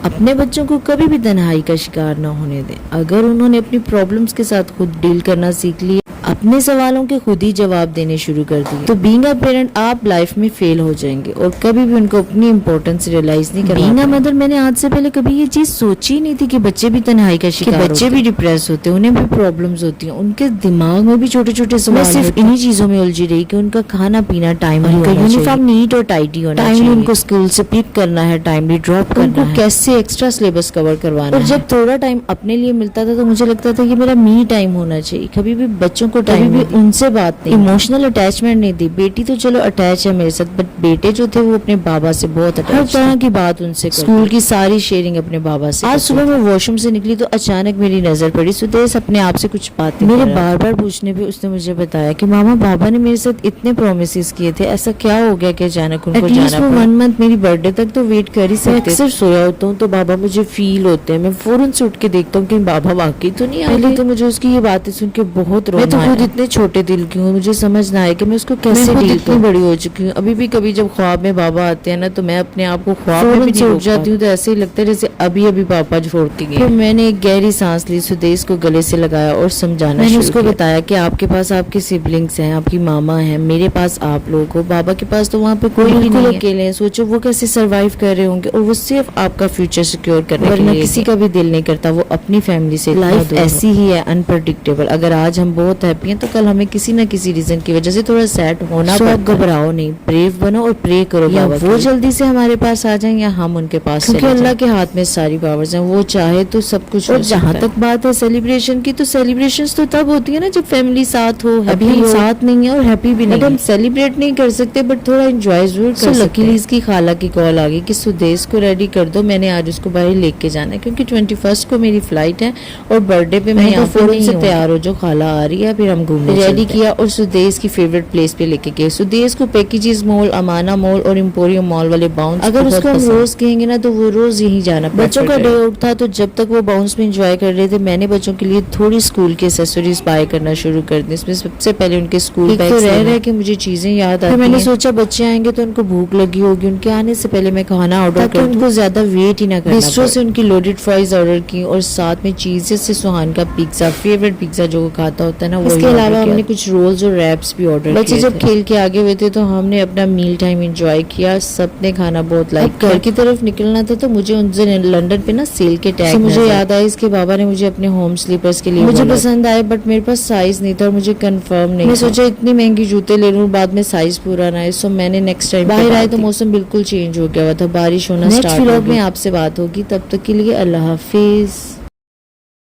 अपने बच्चों को कभी भी तन्हाई का शिकार न होने दें। अगर उन्होंने अपनी प्रॉब्लम्स के साथ खुद डील करना सीख लिया, अपने सवालों के खुद ही जवाब देने शुरू कर दिए, तो बीइंग अ पेरेंट आप लाइफ में फेल हो जाएंगे और कभी भी उनको अपनी इंपॉर्टेंस रियलाइज नहीं करवा। बीइंग अ मदर, मैंने आज से पहले कभी ये चीज सोची ही नहीं थी कि बच्चे भी तन्हाई का शिकार होते हैं, बच्चे भी डिप्रेस होते हैं, उन्हें भी प्रॉब्लम्स होती हैं, उनके दिमाग में भी छोटे छोटे सवाल। मैं सिर्फ इन्हीं चीजों में उलझी रही कि उनका खाना पीना टाइमली होना चाहिए, यूनिफॉर्म नीट और टाइडी होना चाहिए, टाइमली उनको स्कूल से पिक करना है, टाइमली ड्रॉप करना है, कैसे एक्स्ट्रा सिलेबस कवर करवाना है। और जब थोड़ा टाइम अपने लिए मिलता था तो मुझे लगता था कि मेरा मी टाइम होना चाहिए। कभी भी बच्चों को टाइम, कभी भी उनसे बात नहीं, इमोशनल अटैचमेंट नहीं दी। बेटी तो चलो अटैच है मेरे साथ, बट बेटे जो थे वो अपने बाबा से बहुत अटैच, हर तरह की बात उनसे, स्कूल की सारी शेयरिंग अपने बाबा से। आज सुबह मैं वॉशरूम से निकली तो अचानक मेरी नजर पड़ी सुदेश अपने आप से कुछ बातें, मेरे बार बार पूछने पे उसने मुझे बताया कि मामा बाबा ने मेरे साथ इतने प्रोमिस किए थे, ऐसा क्या हो गया कि अचानक उनको जाना पड़ा। 1 मंथ मेरी बर्थडे तक तो वेट कर ही सकते। अक्सर सोया होता हूँ तो बाबा मुझे फील होते हैं, मैं फौरन से उठ के देखता हूँ कि बाबा वाकई तो नहीं आए। पहले तो मुझे उसकी ये बातें सुन के बहुत रोना, मैं तो खुद इतने छोटे दिल की हूँ, मुझे समझ ना आए कि मैं उसको कैसे डील करूं। बड़ी हो चुकी हूँ, अभी भी कभी जब ख्वाब में बाबा आते हैं ना तो मैं अपने आप को ख्वाब में भी उठ जाती हूँ, तो ऐसे ही लगता है जैसे अभी अभी पापा छोड़ के गए। फिर मैंने एक गहरी सांस ली, सुदेश को गले से लगाया और समझाना, मैंने उसको बताया कि आपके पास आपके सिबलिंग्स हैं, आपकी मामा है, मेरे पास आप लोग हो, बाबा के पास तो वहाँ पे कोई भी नहीं, अकेले हैं। सोचो वो कैसे सर्वाइव कर रहे होंगे, और वो सिर्फ आपका फ्यूचर सिक्योर करने के लिए। किसी का भी दिल नहीं करता वो अपनी फैमिली से। लाइफ ऐसी ही है, अनप्रडिक्टेबल। अगर आज हम बहुत हैप्पी हैं तो कल हमें किसी न किसी रीजन की वजह से थोड़ा सैड होना पड़ता है। घबराओ नहीं, ब्रेव बनो और प्रे करो, या वो जल्दी से हमारे पास आ जाएं या हम उनके पास, क्योंकि अल्लाह के हाथ में सारी पावर्स हैं, वो चाहे तो सब कुछ। और जहाँ तक बात है सेलिब्रेशन की, तो सेलिब्रेशंस तो तब होती है ना जब फैमिली साथ हो। अभी हम साथ नहीं है और हैप्पी भी नहीं, हम सेलिब्रेट नहीं कर सकते बट थोड़ा एंजॉय जरूर कर सकते। लकीली इसकी खाला की कॉल आ गई कि सुदेश को रेडी कर दो, मैंने आज उसको बाहर लेके जाना है, क्योंकि 21 को मेरी फ्लाइट है और बर्थडे पे मैं यहाँ फौरन से तैयार हो जो खाला आ रही है, फिर हम घूमने रेडी किया और सुदेश की फेवरेट प्लेस पे लेके गए। सुदेश को पैकेजेस मॉल, अमाना मॉल और एम्पोरियम मॉल वाले बाउंस, अगर उसको हम रोज कहेंगे ना तो वो रोज यही जाना। बच्चों का डे आउट था तो जब तक वो बाउंस में एंजॉय कर रहे थे, मैंने बच्चों के लिए थोड़ी स्कूल की एक्सेसरीज बाय करना शुरू कर दी। इसमें सबसे पहले उनके स्कूल बैग तो रह रहे कि मुझे चीजें याद आती हैं। मैंने सोचा बच्चे आएंगे तो उनको भूख लगी होगी, उनके आने से पहले मैं खाना ऑर्डर कर दूं, उनको ज्यादा वेट ही ना करना पड़े। से उनकी लोडेड फ्राइज ऑर्डर की और साथ में चीजेस से सुहान का पिज्जा, फेवरेट पिज्जा जो वो खाता होता है ना, वो। इसके अलावा हमने कुछ रोल्स और रैप्स भी ऑर्डर किए। बच्चे जब खेल के आगे हुए थे तो हमने अपना मील टाइम एंजॉय किया, सबने खाना बहुत लाइक। घर की तरफ निकलना था तो मुझे उनसे लंदन पे ना सेल के टैग मुझे याद आया, इसके बाबा ने मुझे अपने होम स्लीपर्स के लिए मुझे पसंद आए बट मेरे पास साइज नहीं था और मुझे कंफर्म नहीं। मैं सोचा इतनी महंगी जूते ले लूं, बाद में साइज पूरा ना आए, सो मैंने नेक्स्ट टाइम बाहर आए तो मौसम बिल्कुल चेंज हो गया हुआ था, बारिश होना स्टार्ट हो गई। में आपसे बात होगी, तब तक के लिए अल्लाह हाफिज।